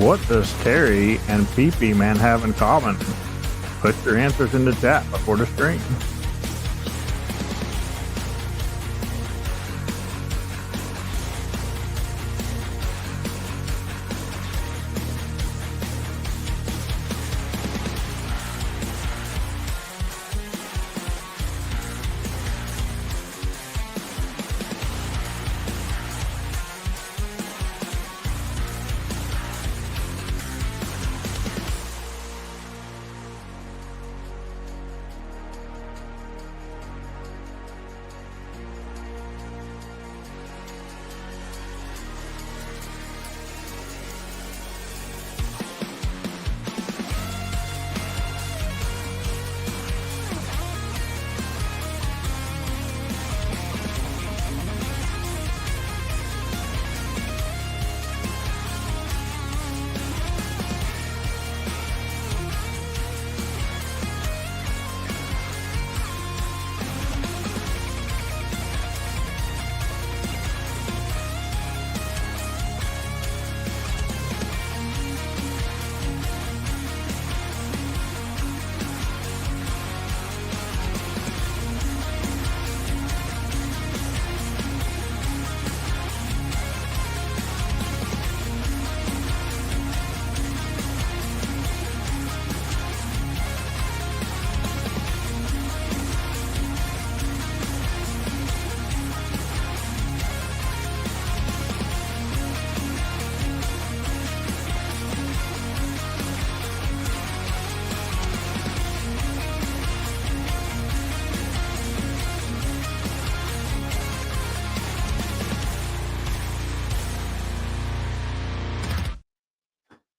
What does Terry and PP Man have in common? Put your answers in the chat before the stream.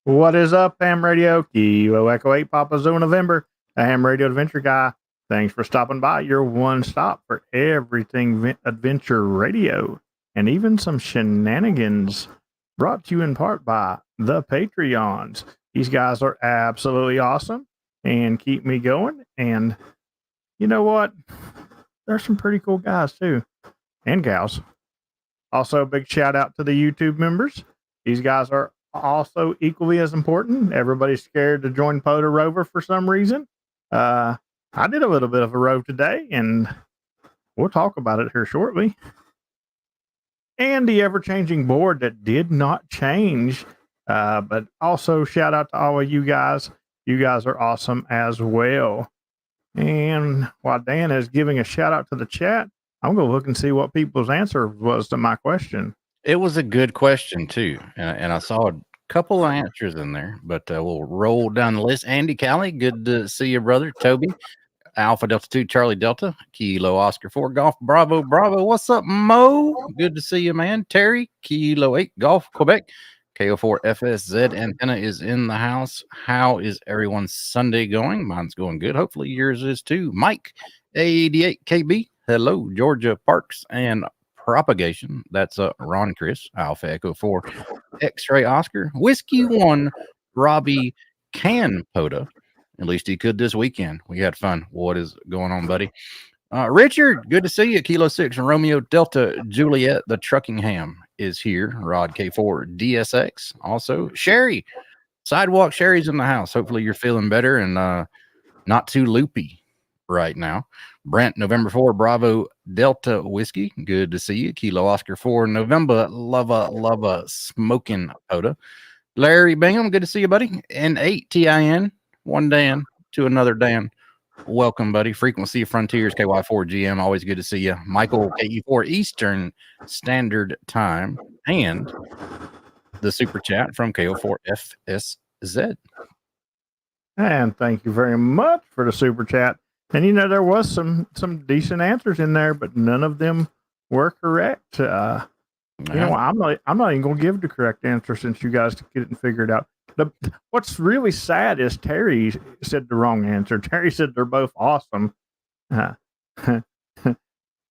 What is up, Ham Radio? Kilo Echo 8 Papa Zoo November, a Ham Radio Adventure Guy. Thanks for stopping by. Your one stop for everything adventure radio and even some shenanigans, brought to you in part by the Patreons. These guys are absolutely awesome and keep me going. And you know what? There's some pretty cool guys too, and gals. Also, a big shout out to the YouTube members. These guys are also equally as important. Everybody's scared to join POTA Rover for some reason. I did a little bit of a rove today, and we'll talk about it here shortly. And the ever-changing board that did not change. But also shout out to all of you guys. You guys are awesome as well. And while Dan is giving a shout out to the chat, I'm going to look and see what people's answer was to my question. It was a good question, too. And I saw a couple of answers in there, but we'll roll down the list. Andy Callie, good to see you, brother. Toby, Alpha Delta 2, Charlie Delta, Kilo Oscar 4, Golf, Bravo, Bravo. What's up, Mo? Good to see you, man. Terry, Kilo 8, Golf, Quebec, KO4 FSZ antenna is in the house. How is everyone's Sunday going? Mine's going good. Hopefully yours is, too. Mike, 88 KB, hello, Georgia Parks, and Propagation. That's Ron Chris, Alpha Echo 4, X-Ray Oscar, Whiskey 1, Robbie Can POTA. At least he could this weekend. We had fun. What is going on, buddy? Richard, good to see you. Kilo 6, Romeo Delta Juliet, the Trucking Ham is here. Rod K4 DSX. Also, Sherry, Sidewalk Sherry's in the house. Hopefully you're feeling better and not too loopy right now. Brent, November 4, Bravo Delta Whiskey. Good to see you. Kilo Oscar 4, November Lava Smoking POTA. Larry Bingham, good to see you, buddy. And 8 TIN, one Dan to another Dan. Welcome, buddy. Frequency Frontiers, KY4 GM. Always good to see you. Michael, KE4 Eastern Standard Time. And the super chat from KO4 FSZ. And thank you very much for the super chat. And you know, there was some decent answers in there, but none of them were correct. You know, I'm not even going to give the correct answer since you guys didn't figure it out. What's really sad is Terry said the wrong answer. Terry said they're both awesome. You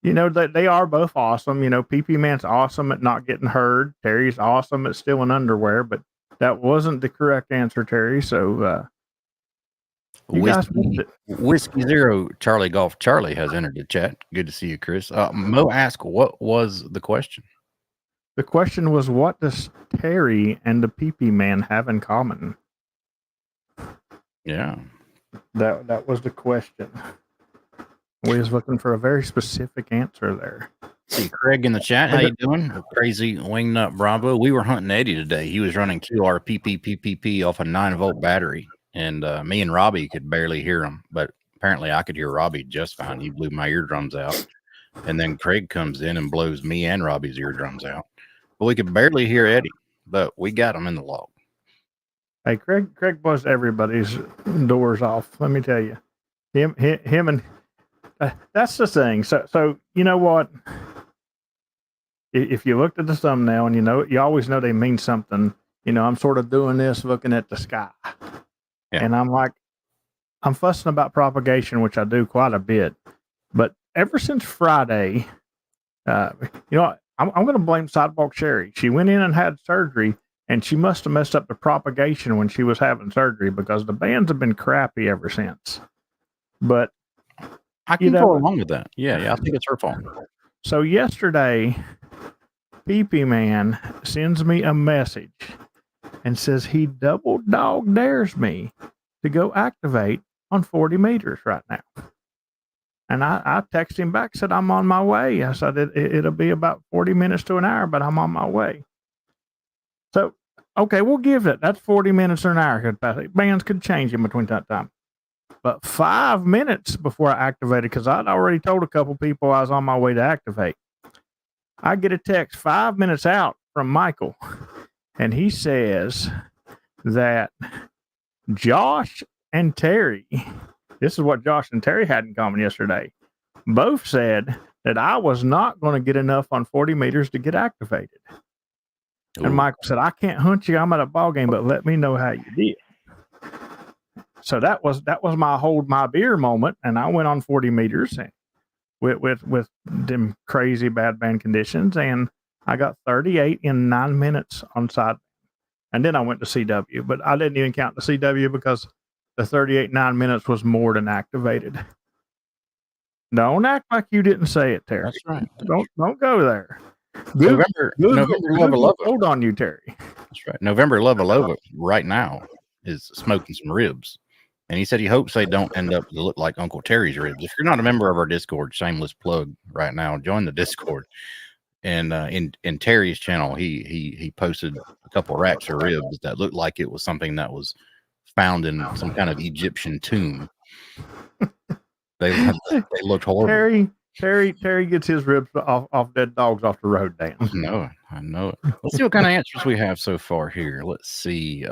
know, they are both awesome. You know, PP Man's awesome at not getting heard. Terry's awesome at stealing underwear, but that wasn't the correct answer, Terry. So, Whiskey Zero, Charlie Golf Charlie has entered the chat. Good to see you, Chris. Mo asked, what was the question? The question was, what does Terry and the PP Man have in common? Yeah. That was the question. We was looking for a very specific answer there. See Craig in the chat. How you doing? Crazy Wingnut Bravo. We were hunting Eddie today. He was running QRPPPPP off a 9-volt battery, and me and Robbie could barely hear him, but apparently I could hear Robbie just fine. He blew my eardrums out, and then Craig comes in and blows me and Robbie's eardrums out, but we could barely hear Eddie. But we got him in the log. Hey, Craig blows everybody's doors off. Let me tell you, him and that's the thing. So you know what? If you looked at the thumbnail and you always know they mean something. I'm sort of doing this, looking at the sky, and I'm like, I'm fussing about propagation, which I do quite a bit. But ever since Friday, I'm going to blame Sidewalk Sherry. She went in and had surgery, and she must have messed up the propagation when she was having surgery because the bands have been crappy ever since. But I can go along with that. Yeah, I think it's her fault. So yesterday, PP Man sends me a message and says he double dog dares me to go activate on 40 meters right now. And I texted him back, said, I'm on my way. I said, it'll be about 40 minutes to an hour, but I'm on my way. So, okay, we'll give it. That's 40 minutes or an hour. Bands could change in between that time. But 5 minutes before I activated, because I'd already told a couple people I was on my way to activate, I get a text 5 minutes out from Michael, and he says that Josh and Terry, this is what Josh and Terry had in common yesterday, both said that I was not going to get enough on 40 meters to get activated. Ooh. And Michael said, I can't hunt you. I'm at a ball game, but let me know how you did. So that was my hold my beer moment, and I went on 40 meters and with them crazy bad band conditions, and I got 38 in 9 minutes on side. And then I went to CW, but I didn't even count the CW because the 38 9 minutes was more than activated. Don't act like you didn't say it, Terry. That's right. Don't go there. November Love. Hold on, you Terry. That's right. November Love right now is smoking some ribs. And he said he hopes they don't end up to look like Uncle Terry's ribs. If you're not a member of our Discord, shameless plug right now, join the Discord. And in Terry's channel, he posted a couple of racks of ribs that looked like it was something that was found in some kind of Egyptian tomb. They looked horrible. Terry gets his ribs off dead dogs off the road, Dan. I know it. Let's see what kind of answers we have so far here. Let's see.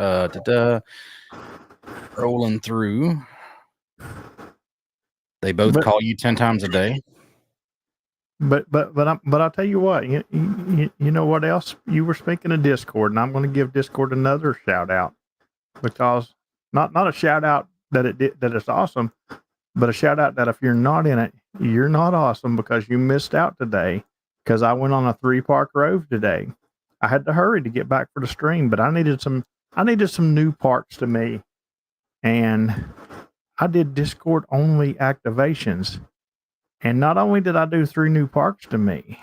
Rolling through. They both call you 10 times a day. But I'll tell you what. You know what else? You were speaking of Discord, and I'm going to give Discord another shout out, because not a shout out that it's awesome, but a shout out that if you're not in it, you're not awesome because you missed out today. Because I went on a 3-park rove today. I had to hurry to get back for the stream, but I needed some new parks to me. And I did Discord only activations. And not only did I do 3 new parks to me,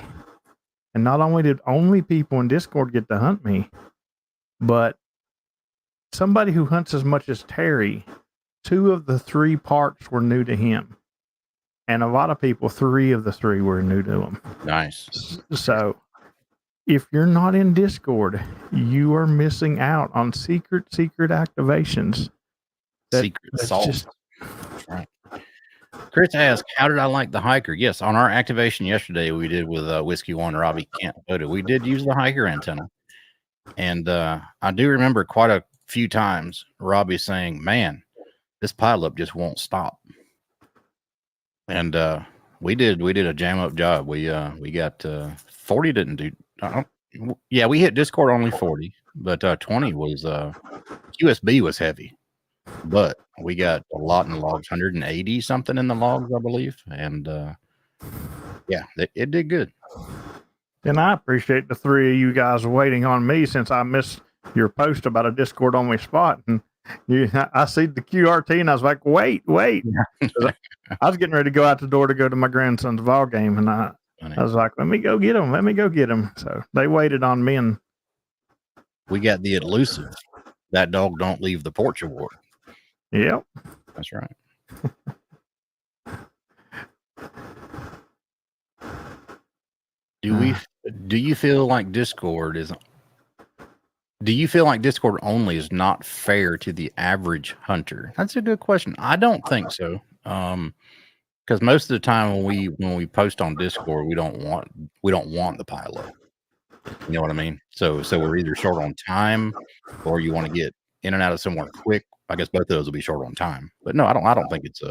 and not only did only people in Discord get to hunt me, but somebody who hunts as much as Terry, 2 of the 3 parks were new to him. And a lot of people, 3 of the 3 were new to him. Nice. So if you're not in Discord, you are missing out on secret activations. Secret sauce. Right. Chris asked, how did I like the hiker? Yes, on our activation yesterday, we did with Whiskey One, Robbie Kent Photo. We did use the hiker antenna. And I do remember quite a few times Robbie saying, man, this pileup just won't stop. And we did a jam up job. We got 40 didn't do. Yeah, we hit Discord only 40, but 20 was QSB was heavy. But we got a lot in the logs, 180 something in the logs, I believe. And yeah, it did good. And I appreciate the 3 of you guys waiting on me since I missed your post about a Discord only spot. And I see the QRT and I was like, wait. I was getting ready to go out the door to go to my grandson's ball game. And Funny. I was like, let me go get them. Let me go get them. So they waited on me, and We got the elusive. That dog don't leave the porch award. yep. That's right. Do you feel like Discord only is not fair to the average hunter? That's a good question. I don't think so. Because most of the time when we post on Discord, we don't want the pileup. You know what I mean? So we're either short on time, or you want to get in and out of somewhere quick. I guess both of those will be short on time. But no, I don't think it's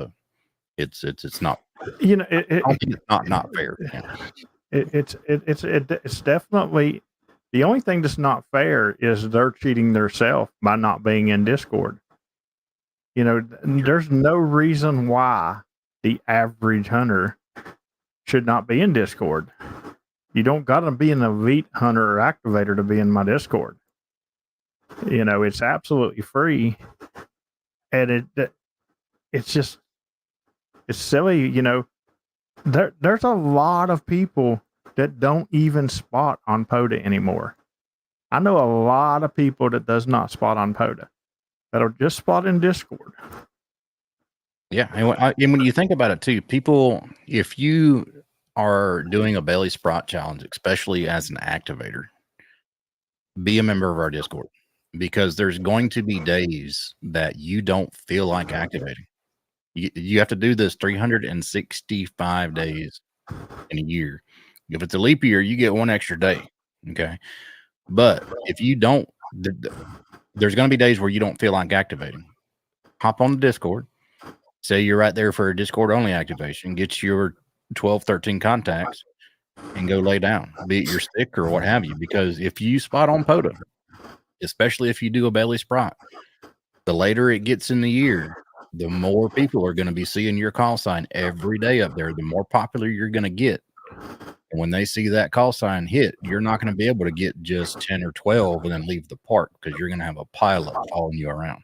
not. You know, I don't think it's not fair. Yeah. It's definitely the only thing that's not fair is they're cheating themselves by not being in Discord. You know, there's no reason why the average hunter should not be in Discord. You don't got to be an elite hunter or activator to be in my Discord. You know, it's absolutely free, and it's silly. You know, there's a lot of people that don't even spot on POTA anymore. I know a lot of people that does not spot on POTA that'll just spot in Discord. Yeah, and when you think about it too, people, if you are doing a belly sprite challenge, especially as an activator, be a member of our Discord, because there's going to be days that you don't feel like activating. You have to do this 365 days in a year. If it's a leap year, you get one extra day. Okay. But if you don't, there's going to be days where you don't feel like activating. Hop on the Discord. Say you're right there for a Discord only activation. Get your 12, 13 contacts and go lay down, be it your stick or what have you. Because if you spot on POTA, especially if you do a belly sprite, the later it gets in the year, the more people are going to be seeing your call sign every day up there, the more popular you're going to get. And when they see that call sign hit, you're not going to be able to get just 10 or 12 and then leave the park, because you're going to have a pilot following you around.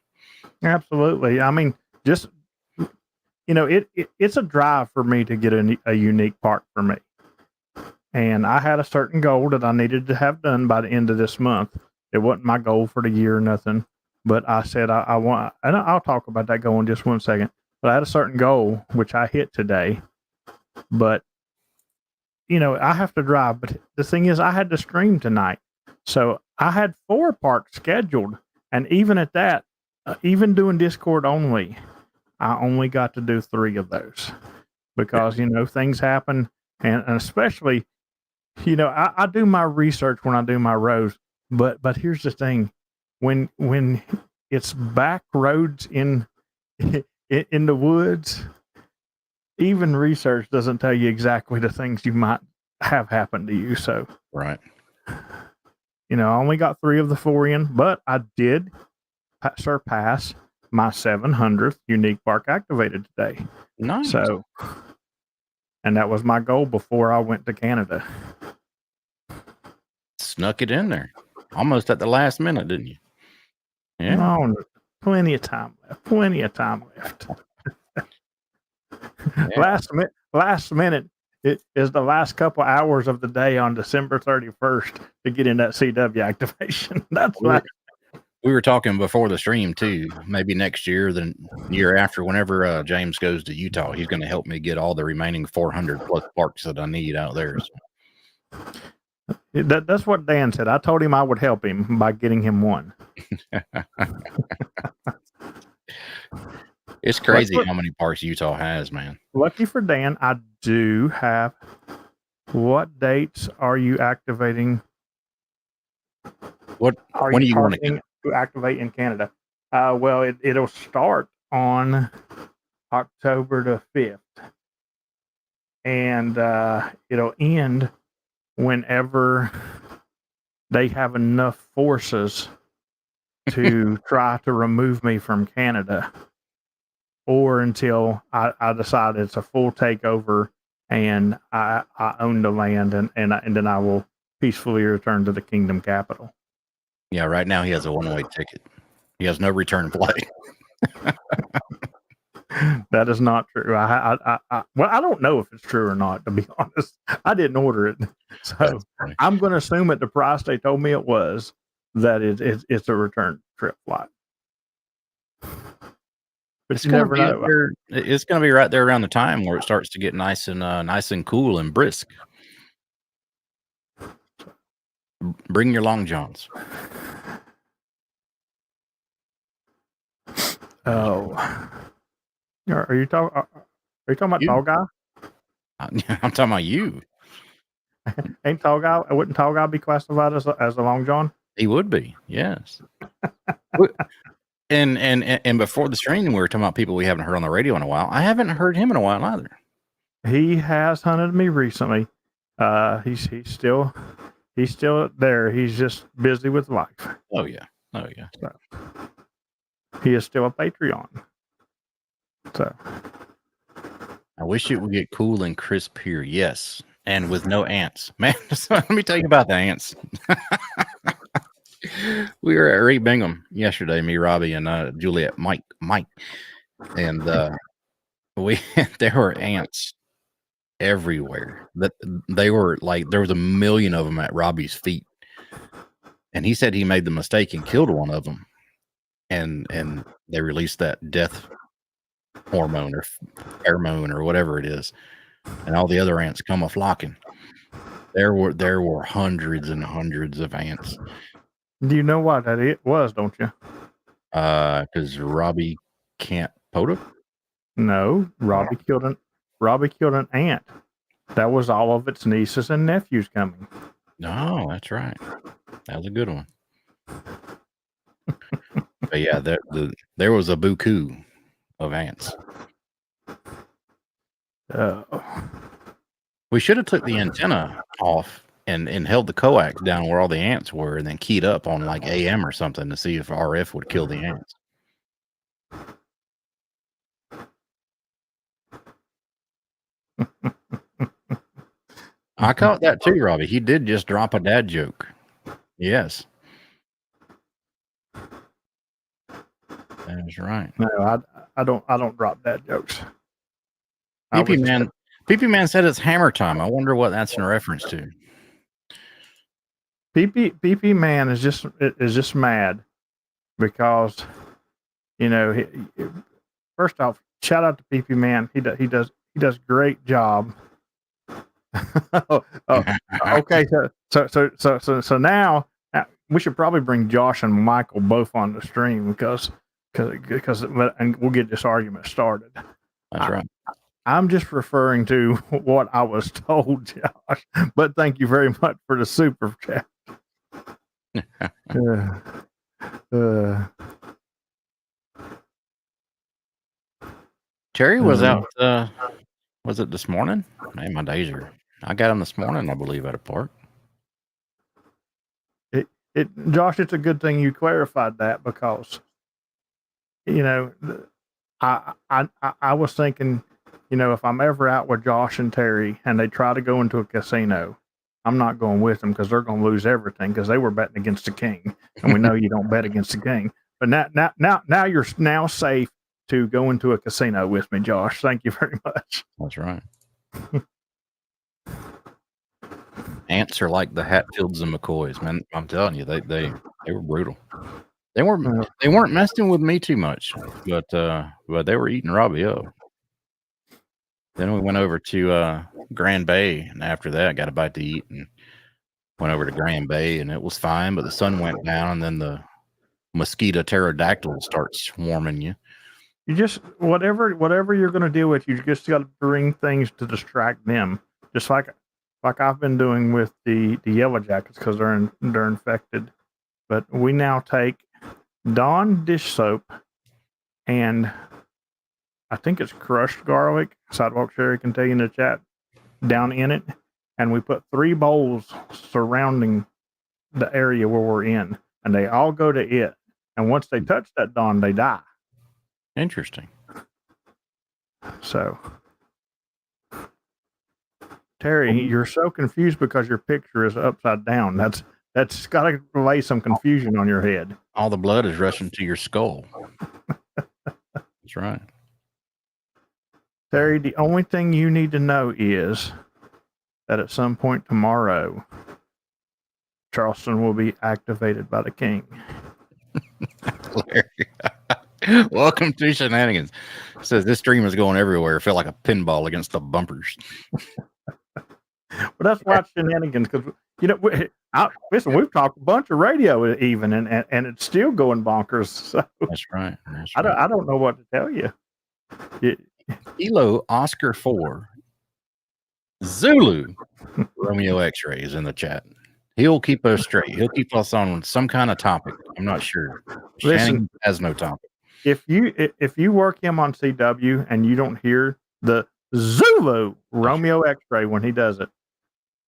Absolutely. I mean, just, you know, it's a drive for me to get a unique park for me. And I had a certain goal that I needed to have done by the end of this month. It wasn't my goal for the year or nothing, but I said I want, and I'll talk about that goal in just 1 second. But I had a certain goal, which I hit today. But, you know, I have to drive. But the thing is, I had to stream tonight. So I had 4 parks scheduled. And even at that, even doing Discord only, I only got to do 3 of those because, you know, things happen. And especially, you know, I do my research when I do my rows. But here's the thing. When it's back roads in the woods, even research doesn't tell you exactly the things you might have happen to you. So, right. You know, I only got 3 of the 4 in, but I did surpass my 700th unique park activated today. Nice. So, and that was my goal before I went to Canada. Snuck it in there. Almost at the last minute, didn't you? Yeah. No, plenty of time left. Plenty of time left. Yeah. Last minute. It is the last couple hours of the day on December 31st to get in that CW activation. That's we were talking before the stream too. Maybe next year, the year after, whenever James goes to Utah, he's going to help me get all the remaining 400 plus parks that I need out there. So. That's what Dan said. I told him I would help him by getting him one. It's crazy how many parks Utah has, man. Lucky for Dan, I do have. What dates are you activating? When are you going to activate in Canada? Well, it'll start on October the 5th, and it'll end whenever they have enough forces to try to remove me from Canada, or until I decide it's a full takeover and I own the land, and then I will peacefully return to the kingdom capital. Yeah, right now he has a one-way ticket. He has no return flight. That is not true. Well, I don't know if it's true or not. To be honest, I didn't order it, so That's funny. I'm going to assume at the price they told me it was that it's a return trip flight. But It's you gonna never be up know. there. It's gonna be right there around the time where it starts to get nice and cool and brisk. Bring your long johns. Oh, are you talking? Are you talking about You. tall guy? I'm talking about you. Ain't tall guy? Wouldn't tall guy be classified as a long john? He would be, yes. And before the stream, we were talking about people we haven't heard on the radio in a while. I haven't heard him in a while either. He has hunted me recently. He's still there. He's just busy with life. Oh yeah. So, he is still a Patreon. So I wish it would get cool and crisp here. Yes, and with no ants, man. Let me tell you about the ants. We were at Ray Bingham yesterday, me, Robbie, and Juliet, Mike, and there were ants everywhere. That they were like there was 1 million of them at Robbie's feet, and he said he made the mistake and killed one of them, and they released that death hormone or pheromone or whatever it is, and all the other ants come a flocking. There were hundreds and hundreds of ants. do you know what that it was? Don't you? Because Robbie can't POTA? No, Robbie killed an ant. That was all of its nieces and nephews coming. No, that's right. That was a good one. But yeah, there was a buku of ants. We should have took the antenna off and held the coax down where all the ants were, and then keyed up on like AM or something to see if RF would kill the ants. I caught that too, Robbie. He did just drop a dad joke. Yes. That's right. No, I don't drop dad jokes. PP Man said it's hammer time. I wonder what that's in reference to. PP Man is just mad because, you know, first off, shout out to PP Man. He does great job. Okay, so now we should probably bring Josh and Michael both on the stream because and we'll get this argument started. That's right. I'm just referring to what I was told, Josh. But thank you very much for the super chat. Terry was out. Was it this morning? Man, my days are. I got him this morning, I believe, at a park. Josh, it's a good thing you clarified that because, you know, I was thinking, you know, if I'm ever out with Josh and Terry and they try to go into a casino, I'm not going with them because they're going to lose everything because they were betting against the king, and we know you don't bet against the king. But now you're now safe to go into a casino with me, Josh. Thank you very much. That's right. Ants are like the Hatfields and McCoys, man. I'm telling you, they were brutal. They weren't messing with me too much, but they were eating Robbie up. Then we went over to Grand Bay, and after that, got a bite to eat and went over to Grand Bay, and it was fine. But the sun went down, and then the mosquito pterodactyls start swarming you. You just whatever you're going to deal with, you just got to bring things to distract them, just like I've been doing with the yellow jackets because they're infected. But we now take Dawn dish soap and I think it's crushed garlic. Sidewalk Sherry can tell you in the chat down in it, and we put 3 bowls surrounding the area where we're in, and they all go to it. And once they touch that Dawn, they die. Interesting. So, Terry, you're so confused because your picture is upside down. That's got to lay some confusion on your head. All the blood is rushing to your skull. That's right. Terry, the only thing you need to know is that at some point tomorrow, Charleston will be activated by the king. Welcome to Shenanigans. It says this stream is going everywhere. I feel like a pinball against the bumpers. But that's why it's Shenanigans, because listen, we've talked a bunch of radio even, and it's still going bonkers. So That's right. I don't know what to tell you. Kilo Oscar 4 Zulu Romeo X-ray is in the chat. He'll keep us straight. He'll keep us on some kind of topic. I'm not sure. Shannon has no topic. If you work him on CW and you don't hear the Zulu Romeo X-ray when he does it,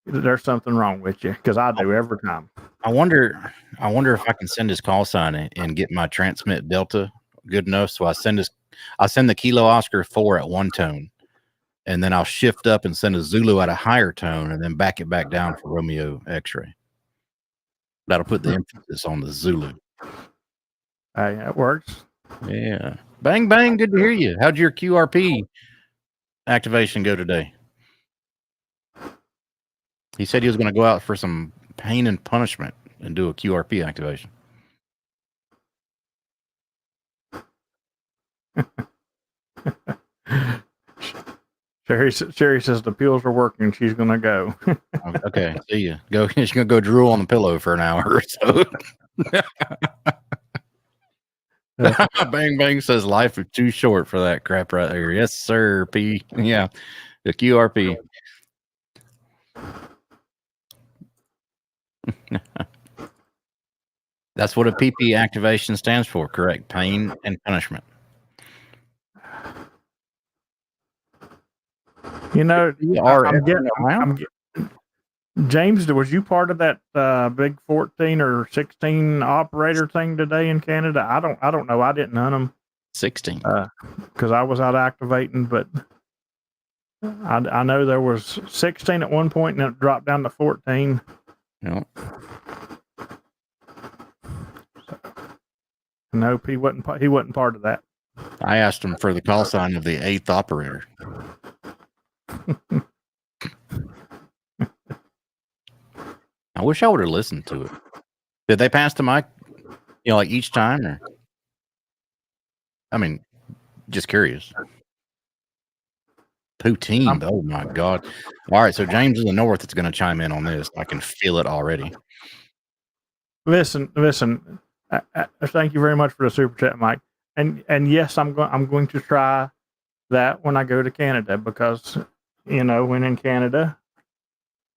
there's something wrong with you, because I do every time. I wonder if I can send his call sign and get my transmit delta good enough. So I'll send the Kilo Oscar 4 at one tone, and then I'll shift up and send a Zulu at a higher tone, and then back it back down for Romeo X-ray. That'll put the emphasis on the Zulu. Hey, that works. Yeah. Bang, bang. Good to hear you. How'd your QRP activation go today? He said he was going to go out for some pain and punishment and do a QRP activation. Sherry says the pills are working. She's going to go. Okay. See you. She's going to go drool on the pillow for an hour or so. Bang Bang says life is too short for that crap right there. Yes, sir. P. Yeah. The QRP. That's what a PP activation stands for, correct? Pain and punishment. James, was you part of that big 14 or 16 operator thing today in Canada? I don't know. I didn't hunt them. 16. Because I was out activating, but I know there was 16 at one point and it dropped down to 14. Yeah. No, he wasn't part of that. I asked him for the call sign of the 8th operator. I wish I would have listened to it. Did they pass the mic, like each time? Or, I mean, just curious. Poutine. Oh my God. All right. So James in the North is going to chime in on this. I can feel it already. Listen. Thank you very much for the super chat, Mike. And yes, I'm going to try that when I go to Canada, because when in Canada,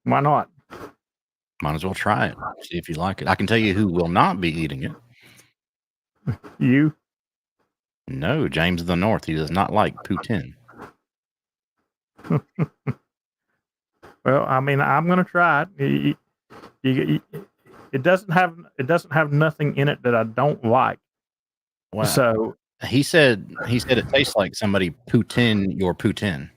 why not? Might as well try it. See if you like it. I can tell you who will not be eating it. You? No, James of the North. He does not like poutine. Well, I mean, I'm going to try it. It doesn't have nothing in it that I don't like. Wow. So he said it tastes like somebody poutine your poutine.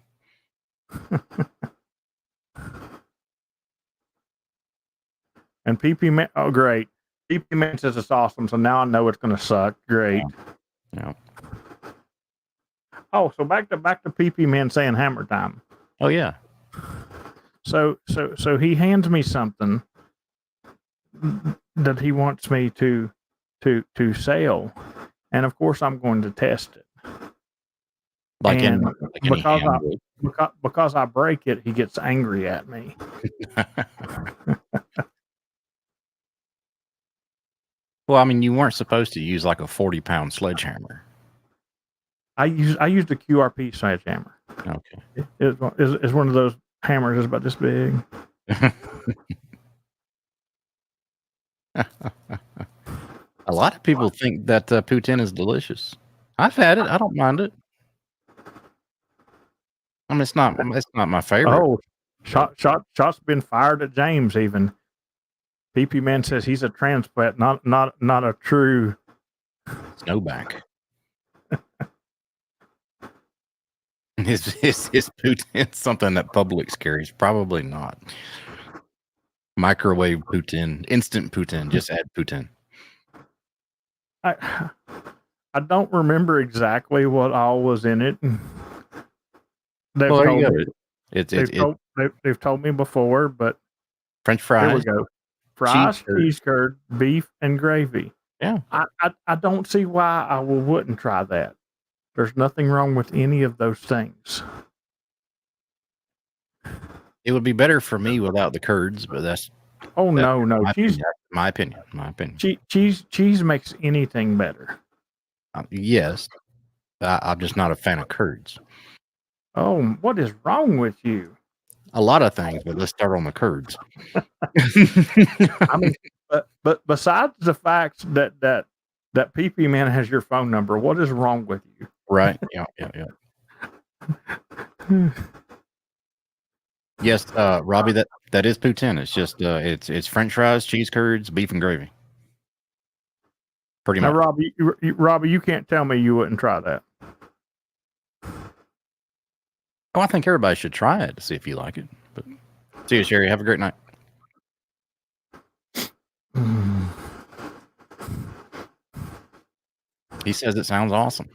And PP Man, oh great. PP Man says it's awesome, so now I know it's going to suck. Great. Yeah. Oh, so back to PP Man saying hammer time. Oh yeah. So he hands me something that he wants me to sell, and of course I'm going to test it. Because I break it, he gets angry at me. Well, I mean, you weren't supposed to use like a 40-pound sledgehammer. I used a QRP sledgehammer. Okay. It's one of those hammers that's about this big. A lot of people think that poutine is delicious. I've had it. I don't mind it. I mean, it's not my favorite. Oh, shots been fired at James. Even PP Man says he's a transplant, not a true snowback. His poutine something that Publix carries? Probably not. Microwave poutine, instant poutine. Just add poutine. I don't remember exactly what all was in it, they've Well, there you told go. me they've told me before, but French here we fries, go. cheese Fries, curd. cheese curd, beef, and gravy. Yeah. I don't see why I wouldn't try that. There's nothing wrong with any of those things. It would be better for me without the curds, but that's No. my opinion. My opinion. Cheese makes anything better. Yes, I'm just not a fan of curds. Oh, what is wrong with you? A lot of things, but let's start on the curds. I mean, but besides the fact that PP Man has your phone number, what is wrong with you? Right? Yeah. Yes, Robbie, that is poutine. It's just it's French fries, cheese curds, beef, and gravy. Pretty much. Now, Robbie, you can't tell me you wouldn't try that. Oh, I think everybody should try it to see if you like it. But see you, Sherry. Have a great night. He says it sounds awesome.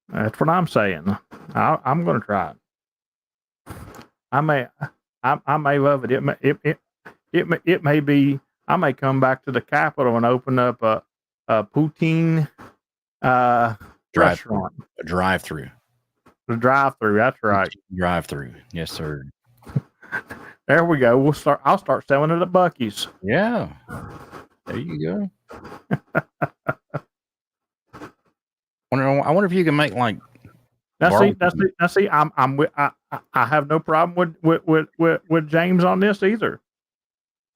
That's what I'm saying. I'm going to try it. I may love it. It may be. I may come back to the capital and open up a poutine restaurant. A drive-through. The drive-through. That's right. Drive-through. Yes, sir. There we go. I'll start selling it at Buc-ee's. Yeah. There you go. I wonder if you can make like. I have no problem with James on this either.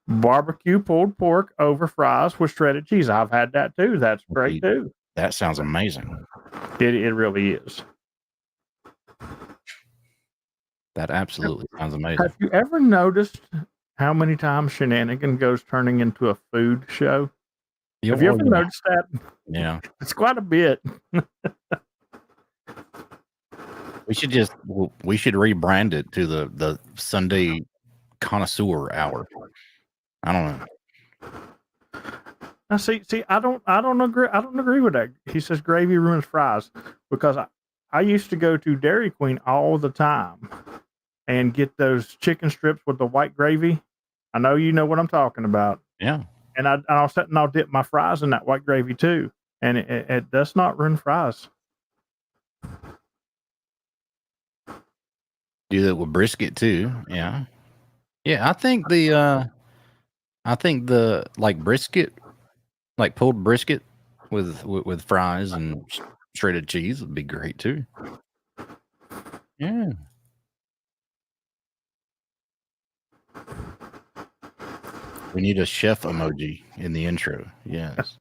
Barbecue pulled pork over fries with shredded cheese. I've had that too. That's great too. That sounds amazing. It really is. That absolutely sounds amazing. Have you ever noticed how many times Shenanigan goes turning into a food show? Have you ever noticed that? Yeah. It's quite a bit. We should rebrand it to the Sunday Connoisseur Hour. I don't know. Now see, I don't agree with that. He says gravy ruins fries because I used to go to Dairy Queen all the time and get those chicken strips with the white gravy. I know you know what I'm talking about. Yeah. And I'll sit and I'll dip my fries in that white gravy too, and it does not ruin fries. Do that with brisket too. Yeah. I think the like brisket, like pulled brisket with fries and shredded cheese would be great too. Yeah. We need a chef emoji in the intro. Yes.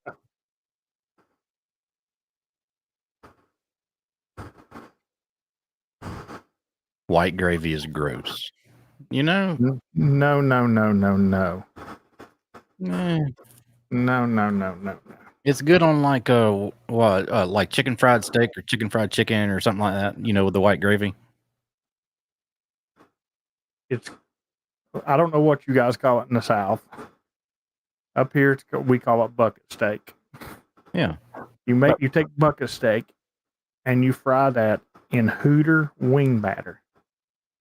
White gravy is gross. You know? No. No. It's good on like like chicken fried steak or chicken fried chicken or something like that, you know, with the white gravy. I don't know what you guys call it in the South. Up here, we call it bucket steak. Yeah. You take bucket steak and you fry that in Hooter wing batter.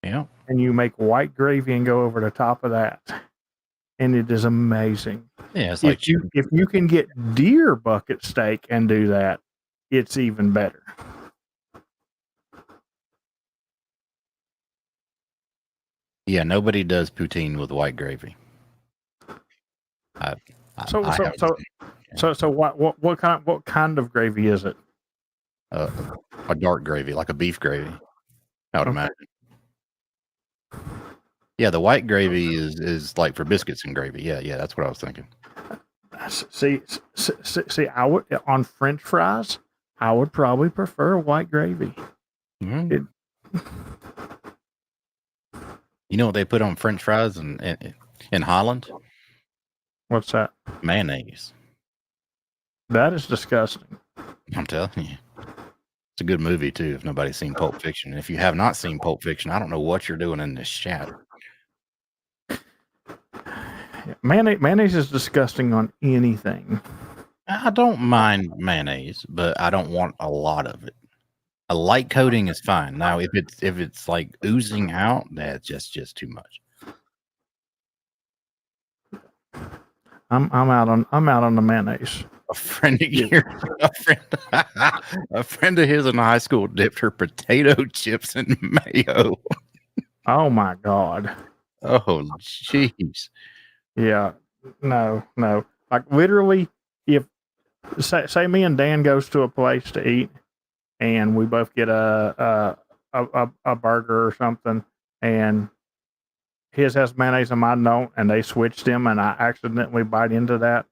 Yeah. And you make white gravy and go over the top of that. And it is amazing. Yeah, it's like if you can get deer bucket steak and do that, it's even better. Yeah, nobody does poutine with white gravy. So what kind of gravy is it? A dark gravy, like a beef gravy, I would imagine. Yeah, the white gravy is like for biscuits and gravy. Yeah, that's what I was thinking. See, I would on French fries, I would probably prefer white gravy. Mm-hmm. You know what they put on French fries in Holland? What's that? Mayonnaise. That is disgusting. I'm telling you. It's a good movie, too, if nobody's seen Pulp Fiction. And if you have not seen Pulp Fiction, I don't know what you're doing in this chat. Mayonnaise is disgusting on anything. I don't mind mayonnaise, but I don't want a lot of it. A light coating is fine. Now, if it's like oozing out, that's just too much. I'm out on the mayonnaise. A friend of yours, a friend of his in high school dipped her potato chips in mayo. Oh my God. Oh, jeez. Yeah. No. Like literally, if say me and Dan goes to a place to eat, and we both get a burger or something, and his has mayonnaise and mine don't, and they switched them, and I accidentally bite into that.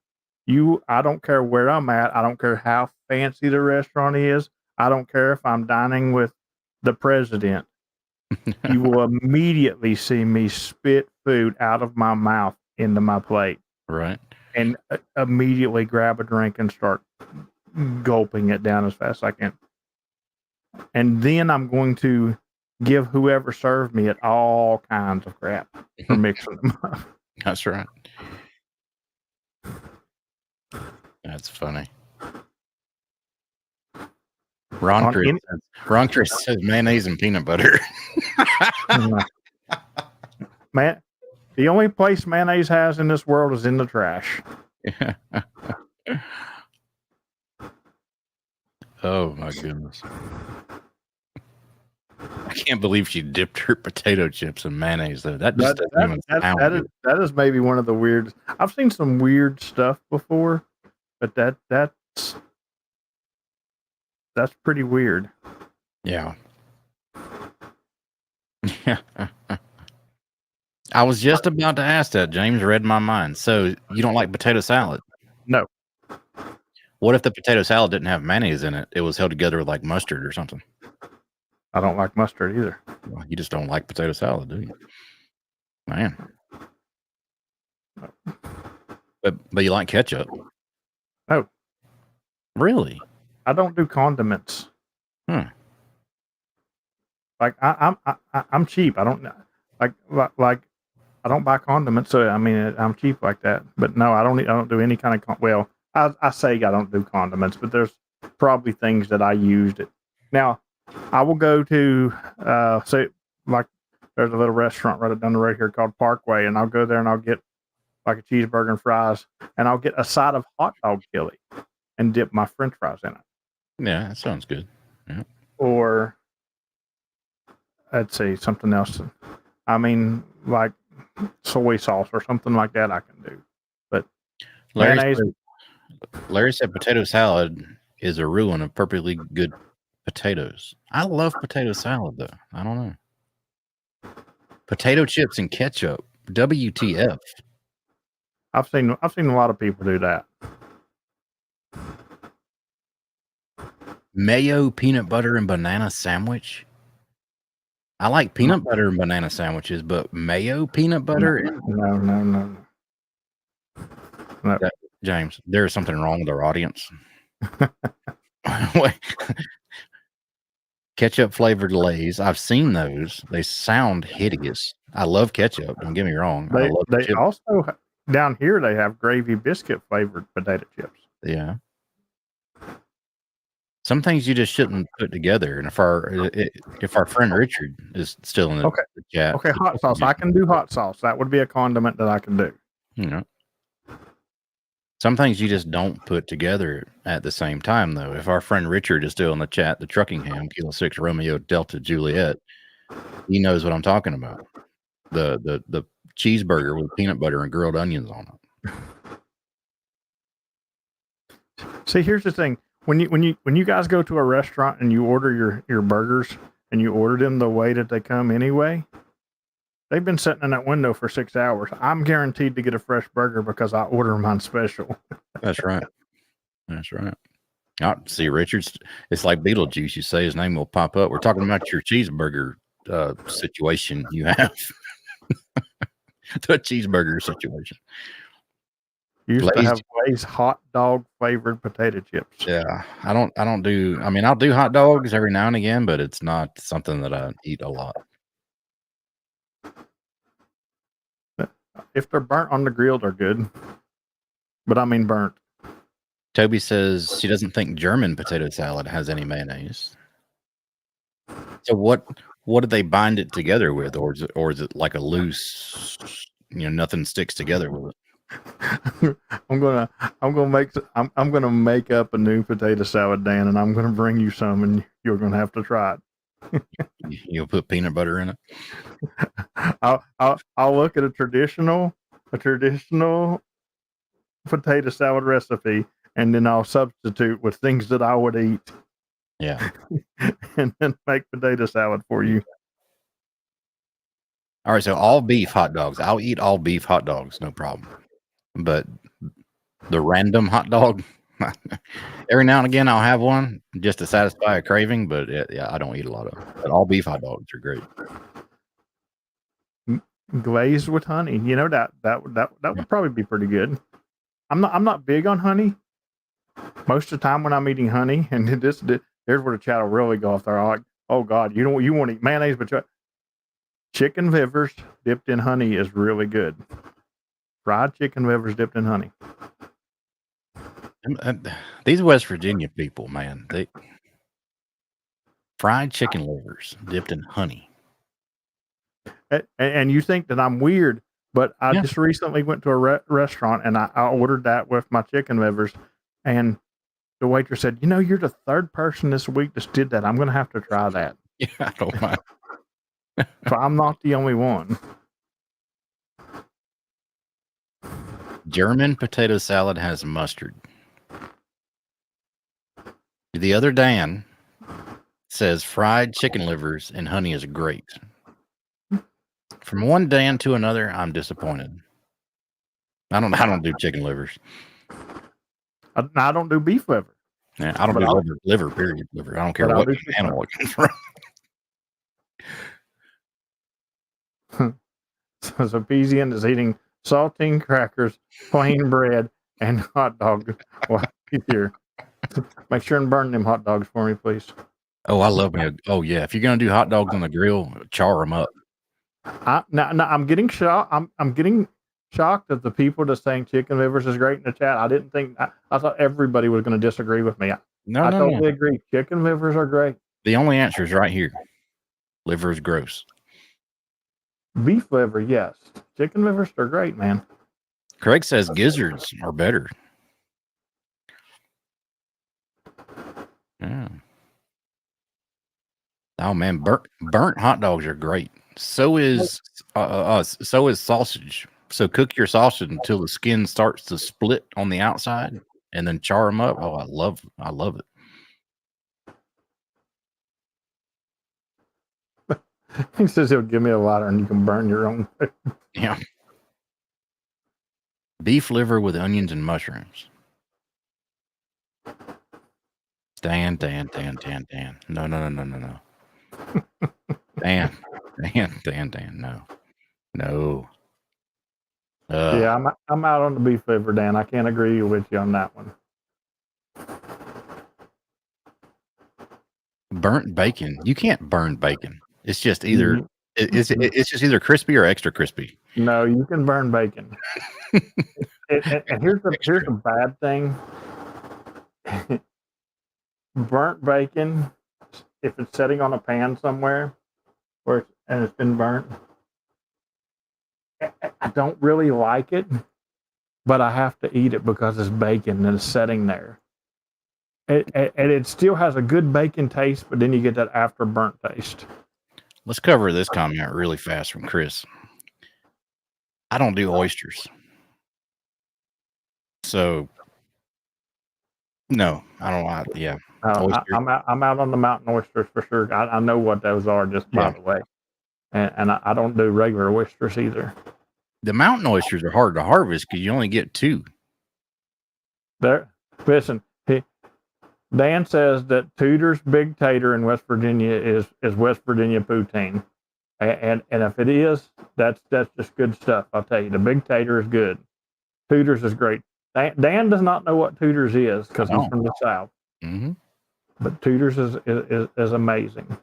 I don't care where I'm at. I don't care how fancy the restaurant is. I don't care if I'm dining with the president. You will immediately see me spit food out of my mouth into my plate. Right. And immediately grab a drink and start gulping it down as fast as I can. And then I'm going to give whoever served me it all kinds of crap for mixing them up. That's right. That's funny. Ron Chris says mayonnaise and peanut butter. Man, the only place mayonnaise has in this world is in the trash. Oh my goodness. I can't believe she dipped her potato chips in mayonnaise though. That just doesn't even sound good. That is maybe one of the weird. I've seen some weird stuff before, but that's pretty weird. Yeah. I was just about to ask that. James read my mind. So you don't like potato salad? No. What if the potato salad didn't have mayonnaise in it? It was held together with like mustard or something. I don't like mustard either. Well, you just don't like potato salad, do you? Man. But you like ketchup? Oh. Really? I don't do condiments. Like I'm cheap. I don't like I don't buy condiments. So I mean I'm cheap like that. But no, I don't do any kind of well. I say I don't do condiments, but there's probably things that I used it. Now I will go to say like there's a little restaurant right down the road here called Parkway, and I'll go there and I'll get like a cheeseburger and fries, and I'll get a side of hot dog chili and dip my French fries in it. Yeah, that sounds good. Yeah. Or let's see, something else. I mean, like soy sauce or something like that I can do. But Larry said potato salad is a ruin of perfectly good potatoes. I love potato salad though. I don't know. Potato chips and ketchup. WTF. I've seen a lot of people do that. Mayo, peanut butter, and banana sandwich. I like peanut butter and banana sandwiches, but mayo, peanut butter, no. James, there is something wrong with our audience. Ketchup flavored Lay's. I've seen those. They sound hideous. I love ketchup. Don't get me wrong. They also down here they have gravy biscuit flavored potato chips. Yeah. Some things you just shouldn't put together. And if our friend Richard is still in the chat, okay, hot sauce. I can do hot sauce. That would be a condiment that I can do. You know, some things you just don't put together at the same time, though. If our friend Richard is still in the chat, the Truckingham Kilo 6 Romeo Delta Juliet, he knows what I'm talking about. The cheeseburger with peanut butter and grilled onions on it. See, here's the thing. When you guys go to a restaurant and you order your burgers and you order them the way that they come anyway, they've been sitting in that window for 6 hours. I'm guaranteed to get a fresh burger because I order mine special. That's right. That's right. See, Richards, it's like Beetlejuice. You say his name will pop up. We're talking about your cheeseburger situation you have. The cheeseburger situation. You used to have Lay's hot dog flavored potato chips. Yeah, I don't do. I mean, I'll do hot dogs every now and again, but it's not something that I eat a lot. If they're burnt on the grill, they're good. But I mean burnt. Toby says she doesn't think German potato salad has any mayonnaise. So what do they bind it together with, or is it like a loose? Nothing sticks together with it. I'm gonna make up a new potato salad, Dan, and I'm gonna bring you some, and you're gonna have to try it. You'll put peanut butter in it. I'll look at a traditional potato salad recipe, and then I'll substitute with things that I would eat. Yeah. And then make potato salad for you. All right, so all beef hot dogs. I'll eat all beef hot dogs, no problem. But the random hot dog, every now and again I'll have one just to satisfy a craving. But yeah, I don't eat a lot of them. But all beef hot dogs are great. Glazed with honey, that would probably be pretty good. I'm not big on honey. Most of the time when I'm eating honey, and here's where the chat will really go off there. I'm like, oh God, you want to eat mayonnaise, but chicken livers dipped in honey is really good. Fried chicken livers dipped in honey. These West Virginia people, man, they fried chicken livers dipped in honey. And you think that I'm weird, but I just recently went to a restaurant and I ordered that with my chicken livers, and the waitress said, you're the third person this week that did that. I'm going to have to try that. Yeah, I don't mind. So I'm not the only one. German potato salad has mustard. The other Dan says fried chicken livers and honey is great. From one Dan to another, I'm disappointed. I don't do chicken livers. I don't do beef liver. Yeah, I don't do liver. Period. Liver. I don't care what animal it comes from. So Peasian is eating saltine crackers, plain bread, and hot dog. Well, here, make sure and burn them hot dogs for me, please. Oh, I love me. Oh yeah, if you're gonna do hot dogs on the grill, char them up. I'm getting shocked. I'm getting shocked at the people that's saying chicken livers is great in the chat. I didn't think. I thought everybody was going to disagree with me. I totally agree. Chicken livers are great. The only answer is right here. Liver is gross. Beef liver, yes. Chicken livers are great, man. Craig says gizzards are better. Yeah. Oh man, burnt hot dogs are great. So is sausage. So cook your sausage until the skin starts to split on the outside, and then char them up. Oh, I love it. He says he'll give me a lighter and you can burn your own. Yeah. Beef liver with onions and mushrooms. Dan. No. Dan, no. Yeah, I'm out on the beef liver, Dan. I can't agree with you on that one. Burnt bacon. You can't burn bacon. It's just either it's just either crispy or extra crispy. No, you can burn bacon. And here's the bad thing. Burnt bacon, if it's sitting on a pan somewhere and it's been burnt, I don't really like it, but I have to eat it because it's bacon and it's sitting there. And it still has a good bacon taste, but then you get that after burnt taste. Let's cover this comment really fast from Chris. I don't do oysters. So, no, I don't. Yeah. I'm out on the mountain oysters for sure. I know what those are, just by the way. And I don't do regular oysters either. The mountain oysters are hard to harvest because you only get two. Listen, Dan says that Tudor's Big Tater in West Virginia is West Virginia poutine. And if it is, that's just good stuff. I'll tell you, the Big Tater is good. Tudor's is great. Dan does not know what Tudor's is because he's from the South. Mm-hmm. But Tudor's is amazing.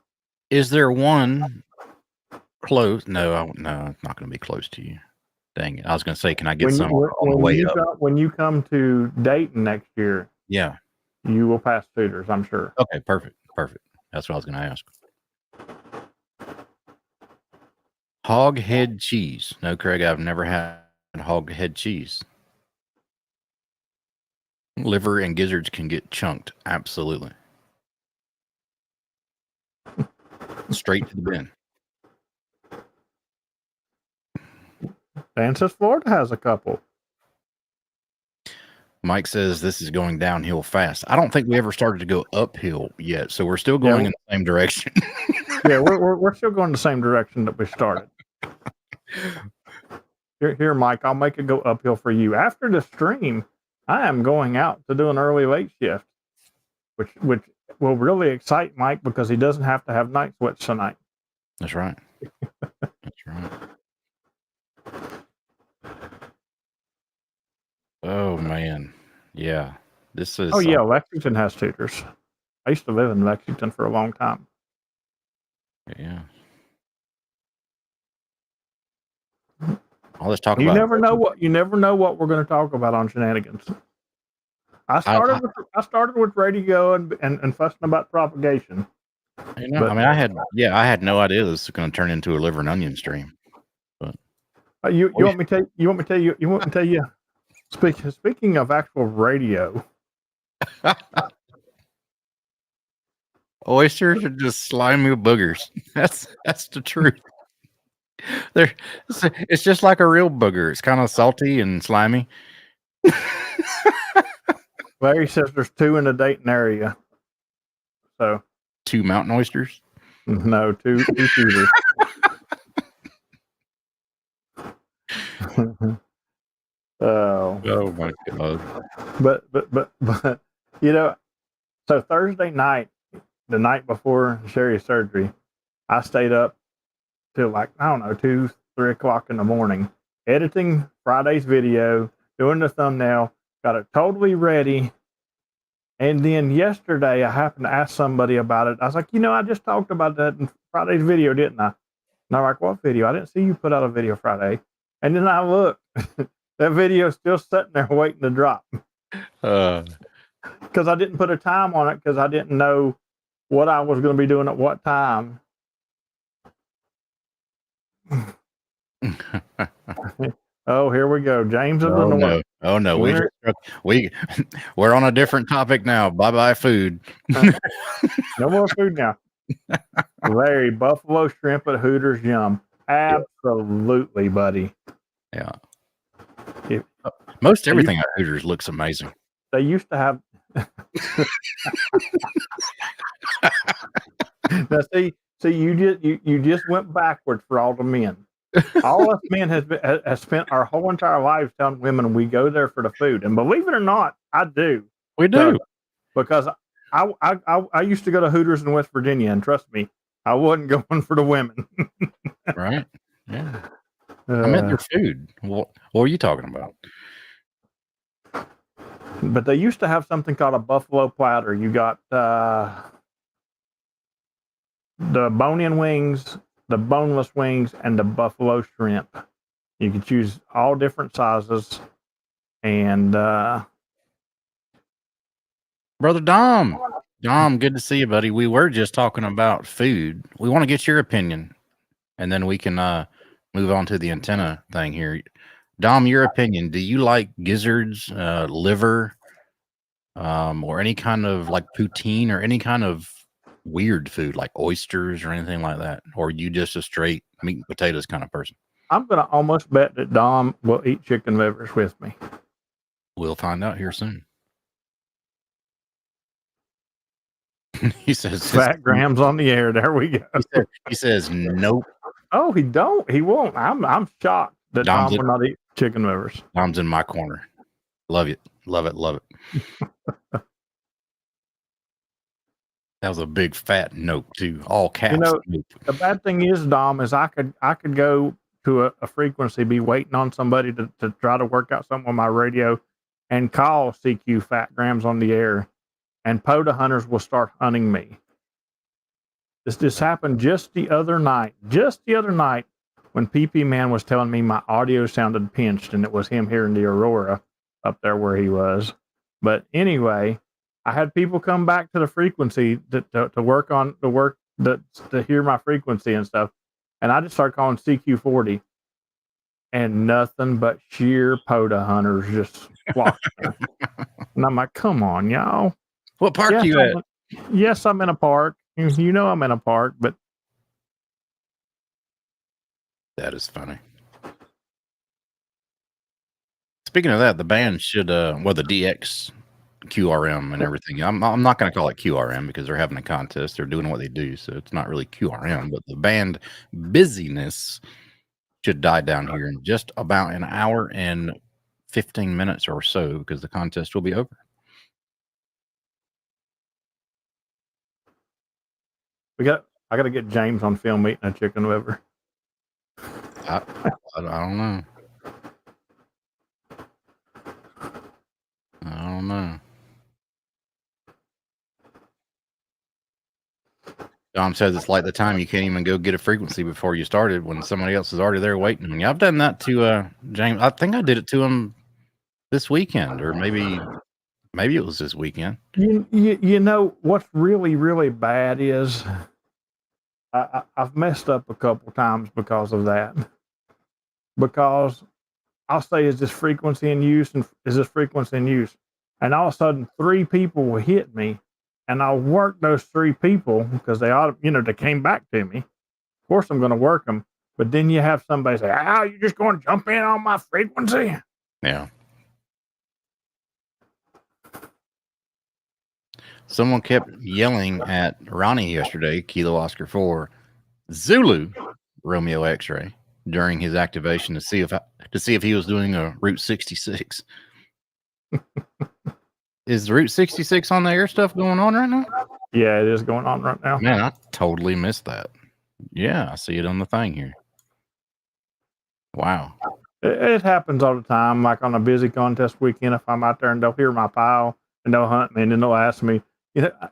Is there one close? No, it's not going to be close to you. Dang it! I was going to say, can I get some on the way up? When you come to Dayton next year, yeah, you will pass Tudor's, I'm sure. Okay, perfect. That's what I was going to ask. Hog head cheese. No, Craig, I've never had hog head cheese. Liver and gizzards can get chunked. Absolutely. Straight to the bin. Dan says Florida has a couple. Mike says this is going downhill fast. I don't think we ever started to go uphill yet, so we're still going in the same direction. Yeah, we're still going the same direction that we started. Here, Mike, I'll make it go uphill for you. After the stream, I am going out to do an early late shift, which will really excite Mike because he doesn't have to have night sweats tonight. That's right. That's right. Oh man, yeah. This is. Oh yeah, Lexington has tutors. I used to live in Lexington for a long time. Yeah. Let's talk You about. never know what we're going to talk about on Shenanigans. I started with radio and fussing about propagation. You know, I had no idea this was going to turn into a liver and onion stream. But you want me to tell you. Speaking of actual radio, oysters are just slimy boogers. That's the truth. It's just like a real booger. It's kind of salty and slimy. Larry says there's 2 in the Dayton area. So 2 mountain oysters? No, 2 shooters. Oh my God. But you know, so Thursday night, the night before Sherry's surgery, I stayed up till like, I don't know, 2, 3 o'clock in the morning, editing Friday's video, doing the thumbnail, got it totally ready. And then yesterday, I happened to ask somebody about it. I was like, I just talked about that in Friday's video, didn't I? And I'm like, what video? I didn't see you put out a video Friday. And then I looked, that video's still sitting there waiting to drop. Because I didn't put a time on it because I didn't know what I was going to be doing at what time. Oh, here we go. James of the North. Oh no, we're on a different topic now. Bye food. No more food now. Larry, buffalo shrimp at Hooters, yum. Absolutely, buddy. Yeah. Most everything at Hooters looks amazing. They used to have. Now, see, you just went backward for all the men. All us men has spent our whole entire lives telling women we go there for the food, and believe it or not, I do. We do because I used to go to Hooters in West Virginia, and trust me, I wasn't going for the women. Right? Yeah. I meant their food. What are you talking about? But they used to have something called a buffalo platter. You got the bone-in wings, the boneless wings, and the buffalo shrimp. You could choose all different sizes. And Brother Dom, good to see you, buddy. We were just talking about food. We want to get your opinion, and then we can move on to the antenna thing here. Dom, your opinion. Do you like gizzards, liver, or any kind of like poutine or any kind of weird food like oysters or anything like that? Or are you just a straight meat and potatoes kind of person? I'm going to almost bet that Dom will eat chicken livers with me. We'll find out here soon. He says Fat grams on the air. There we go. He says nope. Oh, he won't. I'm shocked that Dom will not eat chicken livers. Dom's in my corner. Love it. Love it. That was a big fat nope too. All caps. Nope. The bad thing is, Dom, is I could go to a frequency, be waiting on somebody to try to work out something on my radio, and call CQ Fat Grams on the air, and POTA hunters will start hunting me. This happened just the other night when PP Man was telling me my audio sounded pinched, and it was him hearing the Aurora up there where he was. But anyway, I had people come back to the frequency to work on the work to hear my frequency and stuff. and I just started calling CQ40, and nothing but sheer POTA hunters just flocked there. And I'm like, come on, y'all. What park Yes, you at? yes, I'm in a park. You know I'm in a park, but That is funny. Speaking of that, the band should the DX QRM and everything. I'm not going to call it QRM because they're having a contest. They're doing what they do, so it's not really QRM. But the band busyness should die down here in just about an hour and 15 minutes or so because the contest will be over. I got to get James on film eating a chicken liver. I don't know. I don't know. Dom says it's like the time you can't even go get a frequency before you started when somebody else is already there waiting on you. I've done that to James. I think I did it to him this weekend, or maybe it was this weekend. You know what's really, really bad is I've messed up a couple times because of that. Because I'll say, is this frequency in use? And is this frequency in use? And all of a sudden, 3 people will hit me, and I'll work those 3 people because they they came back to me. Of course, I'm going to work them. But then you have somebody say, "Oh, you're just going to jump in on my frequency?" Yeah. Someone kept yelling at Ronnie yesterday, Kilo Oscar 4, Zulu, Romeo X-ray, during his activation to see if he was doing a Route 66. Is Route 66 on the air stuff going on right now? Yeah, it is going on right now. Man, I totally missed that. Yeah, I see it on the thing here. Wow. It happens all the time. Like on a busy contest weekend, if I'm out there and they'll hear my pile and they'll hunt me and then they'll ask me,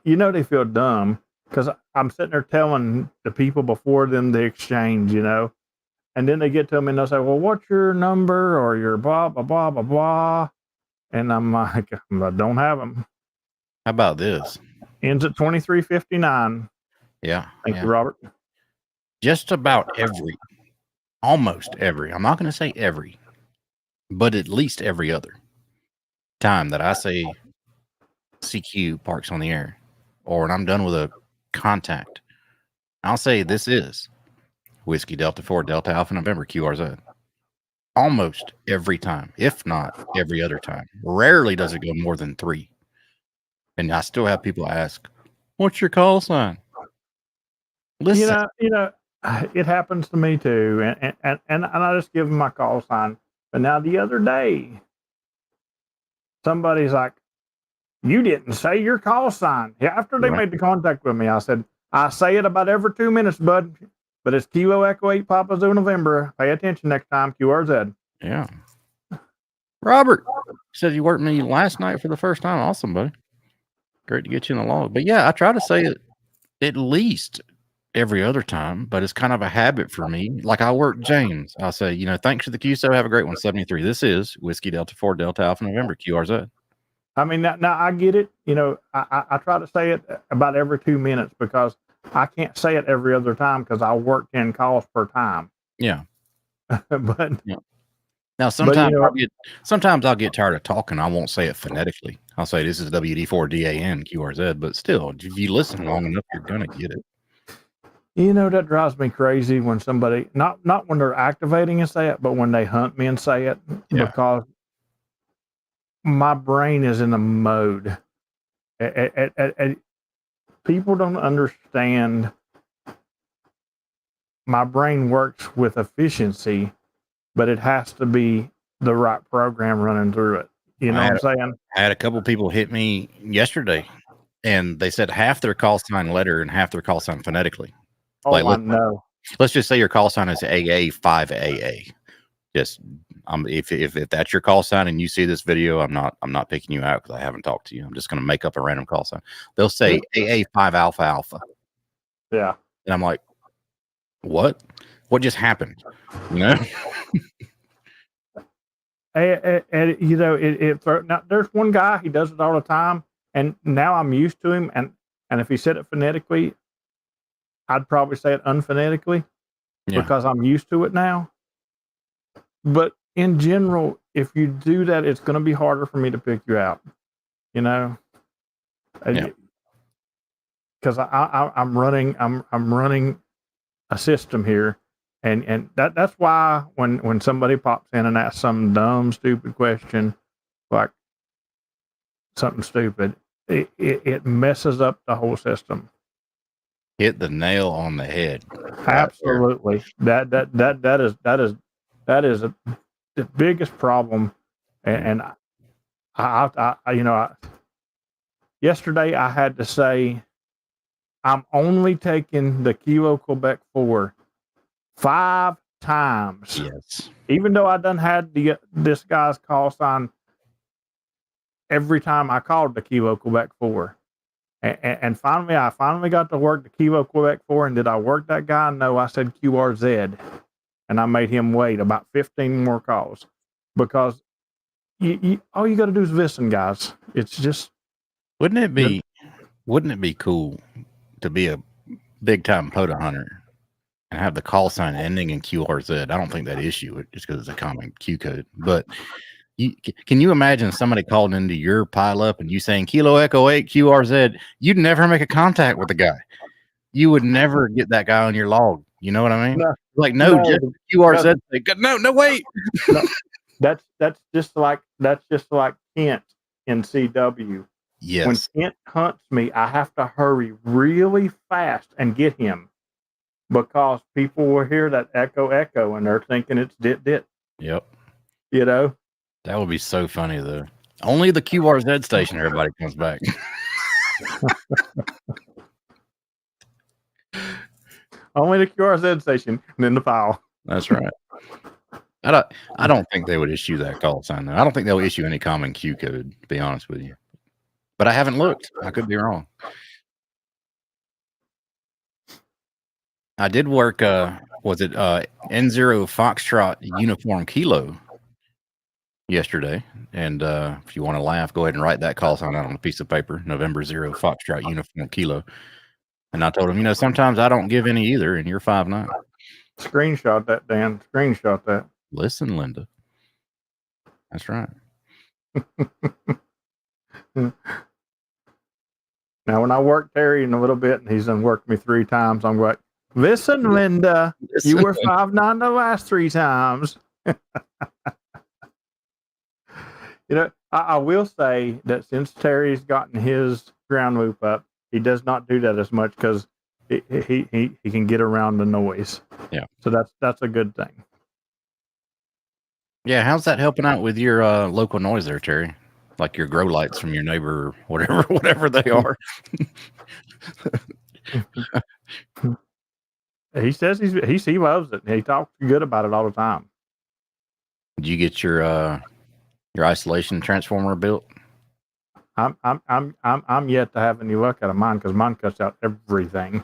you know they feel dumb because I'm sitting there telling the people before them the exchange, and then they get to me and they'll say, "Well, what's your number or your blah blah blah blah blah?" And I'm like, "I don't have them." How about this? Ends at 2359. Yeah. Thank you, Robert. Just about almost every, I'm not going to say every, but at least every other time that I say CQ parks on the air, or when I'm done with a contact, I'll say this is Whiskey Delta 4 Delta Alpha November QRZ. Almost every time, if not every other time. Rarely does it go more than 3. And I still have people ask, "What's your call sign?" Listen, it happens to me too, and I just give them my call sign. But now the other day, somebody's like, "You didn't say your call sign." Yeah, after they made the contact with me, I said, "I say it about every 2 minutes, bud. But it's Kilo Echo 8 Papa Zulu November. Pay attention next time, QRZ." Yeah. Robert said you worked me last night for the first time. Awesome, buddy. Great to get you in the log. But yeah, I try to say it at least every other time, but it's kind of a habit for me. Like I work James. I'll say, "Thanks for the QSO. Have a great one. 73. This is Whiskey Delta 4 Delta Alpha November QRZ." I mean, now I get it. I try to say it about every 2 minutes because I can't say it every other time because I work 10 calls per time. Yeah. But yeah. Now, sometimes I'll get tired of talking. I won't say it phonetically. I'll say this is WD4DAN QRZ, but still, if you listen long enough, you're going to get it. That drives me crazy when somebody, not when they're activating and say it, but when they hunt me and say it, because my brain is in a mode. People don't understand. My brain works with efficiency, but it has to be the right program running through it. You know what I'm saying? I had a couple people hit me yesterday, and they said half their call sign letter and half their call sign phonetically. Oh, I know. Let's just say your call sign is AA5AA. Just if that's your call sign and you see this video, I'm not picking you out because I haven't talked to you. I'm just going to make up a random call sign. They'll say AA5 Alpha Alpha. Yeah. And I'm like, what just happened? And now there's one guy, he does it all the time, and now I'm used to him. And if he said it phonetically, I'd probably say it unphonetically. because I'm used to it now. But in general, if you do that, it's going to be harder for me to pick you out. You know, because I'm running a system here, and that's why when somebody pops in and asks some dumb stupid question like something stupid, it messes up the whole system. Hit the nail on the head. Absolutely. That is the biggest problem. And I yesterday I had to say I'm only taking the Kilo Quebec 4 5 times. Yes. Even though I done had this guy's call sign every time I called the Kilo Quebec 4. And finally, I got to work the Kilo Quebec 4. And did I work that guy? No, I said QRZ. And I made him wait about 15 more calls because all you got to do is listen, guys. It's just. Wouldn't it be cool to be a big time POTA hunter and have the call sign ending in QRZ? I don't think that issue it just because it's a common Q code. But can you imagine somebody calling into your pileup and you saying Kilo Echo 8 QRZ? You'd never make a contact with the guy. You would never get that guy on your log. You know what I mean? Just QRZ. No, wait. No, that's just like Kent in CW. Yes. When Kent hunts me, I have to hurry really fast and get him because people will hear that echo and they're thinking it's dit. Yep. You know? That would be so funny though. Only the QRZ station everybody comes back. Only the QRZ station and then the file. That's right. I don't think they would issue that call sign though. I don't think they'll issue any common Q code, to be honest with you. But I haven't looked. I could be wrong. I did work was it N0 Foxtrot Uniform Kilo yesterday. And if you want to laugh, go ahead and write that call sign out on a piece of paper. November 0 Foxtrot Uniform Kilo. And I told him, sometimes I don't give any either, and you're 5'9". Screenshot that, Dan. Screenshot that. Listen, Linda. That's right. Now, when I work Terry in a little bit, and he's done worked me 3 times, I'm like, listen, Linda, you were 5'9" the last 3 times. I will say that since Terry's gotten his ground loop up, he does not do that as much because he can get around the noise. Yeah. So that's a good thing. Yeah, how's that helping out with your local noise there, Terry? Like your grow lights from your neighbor, or whatever they are. He says he loves it. He talks good about it all the time. Did you get your isolation transformer built? I'm yet to have any luck out of mine because mine cuts out everything.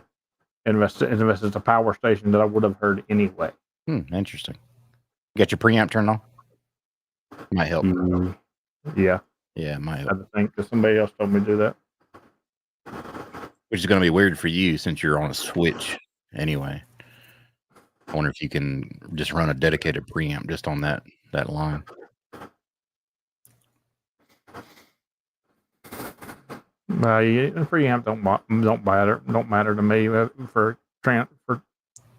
Unless it's a power station that I would have heard anyway. Interesting. You got your preamp turned on? Might help. Yeah. Yeah, it might help. I have to think because somebody else told me to do that. Which is going to be weird for you since you're on a switch anyway. I wonder if you can just run a dedicated preamp just on that line. Preamp don't matter to me for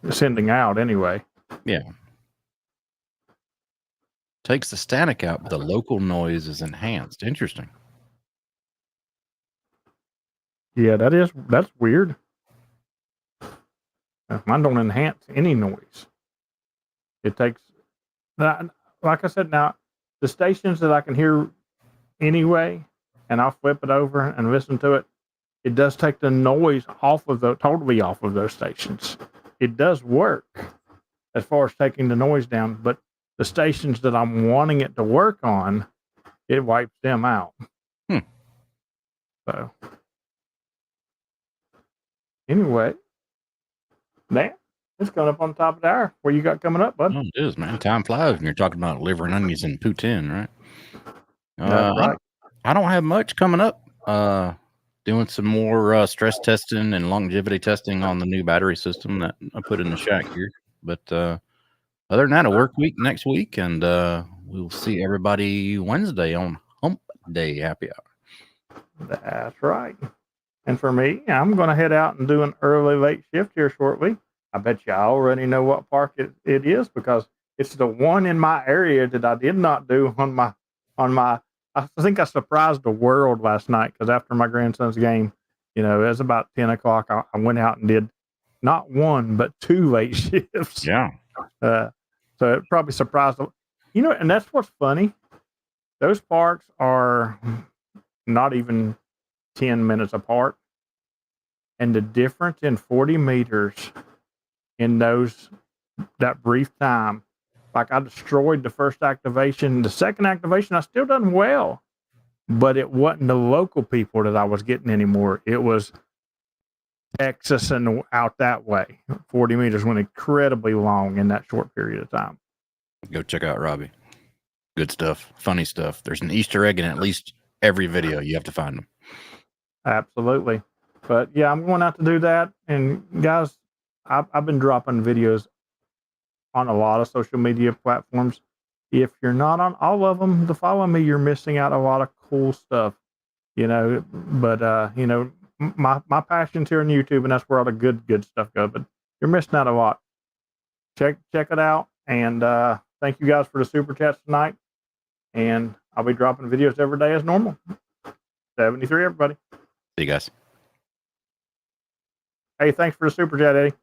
sending out anyway. Yeah. Takes the static out, but the local noise is enhanced. Interesting. Yeah, that's weird. Mine don't enhance any noise. It takes, like I said, now the stations that I can hear anyway, and I'll flip it over and listen to it. It does take the noise totally off of those stations. It does work as far as taking the noise down, but the stations that I'm wanting it to work on, it wipes them out. So, anyway, man, it's coming up on top of the hour. What you got coming up, bud? Oh, it is, man. Time flies when you're talking about liver and onions and poutine, right? That's right. I don't have much coming up. Doing some more stress testing and longevity testing on the new battery system that I put in the shack here. But other than that, a work week next week, and we'll see everybody Wednesday on Hump Day Happy Hour. That's right. And for me, I'm going to head out and do an early late shift here shortly. I bet you I already know what park it is, because it's the one in my area that I did not do on my. I think I surprised the world last night, because after my grandson's game, it was about 10 o'clock. I went out and did not one but 2 late shifts. Yeah. So it probably surprised them. And that's what's funny. Those parks are not even 10 minutes apart. And the difference in 40 meters in that brief time, like I destroyed the first activation. The second activation, I still done well, but it wasn't the local people that I was getting anymore. It was Texas and out that way. 40 meters went incredibly long in that short period of time. Go check out Robbie. Good stuff. Funny stuff. There's an Easter egg in at least every video. You have to find them. Absolutely. But yeah, I'm going out to do that. And guys, I've been dropping videos on a lot of social media platforms. If you're not on all of them, to follow me, you're missing out a lot of cool stuff. But my passion's here on YouTube, and that's where all the good stuff goes. But you're missing out a lot. Check it out, and thank you guys for the super chats tonight. And I'll be dropping videos every day as normal. 73, everybody. See you guys. Hey, thanks for the super chat, Eddie.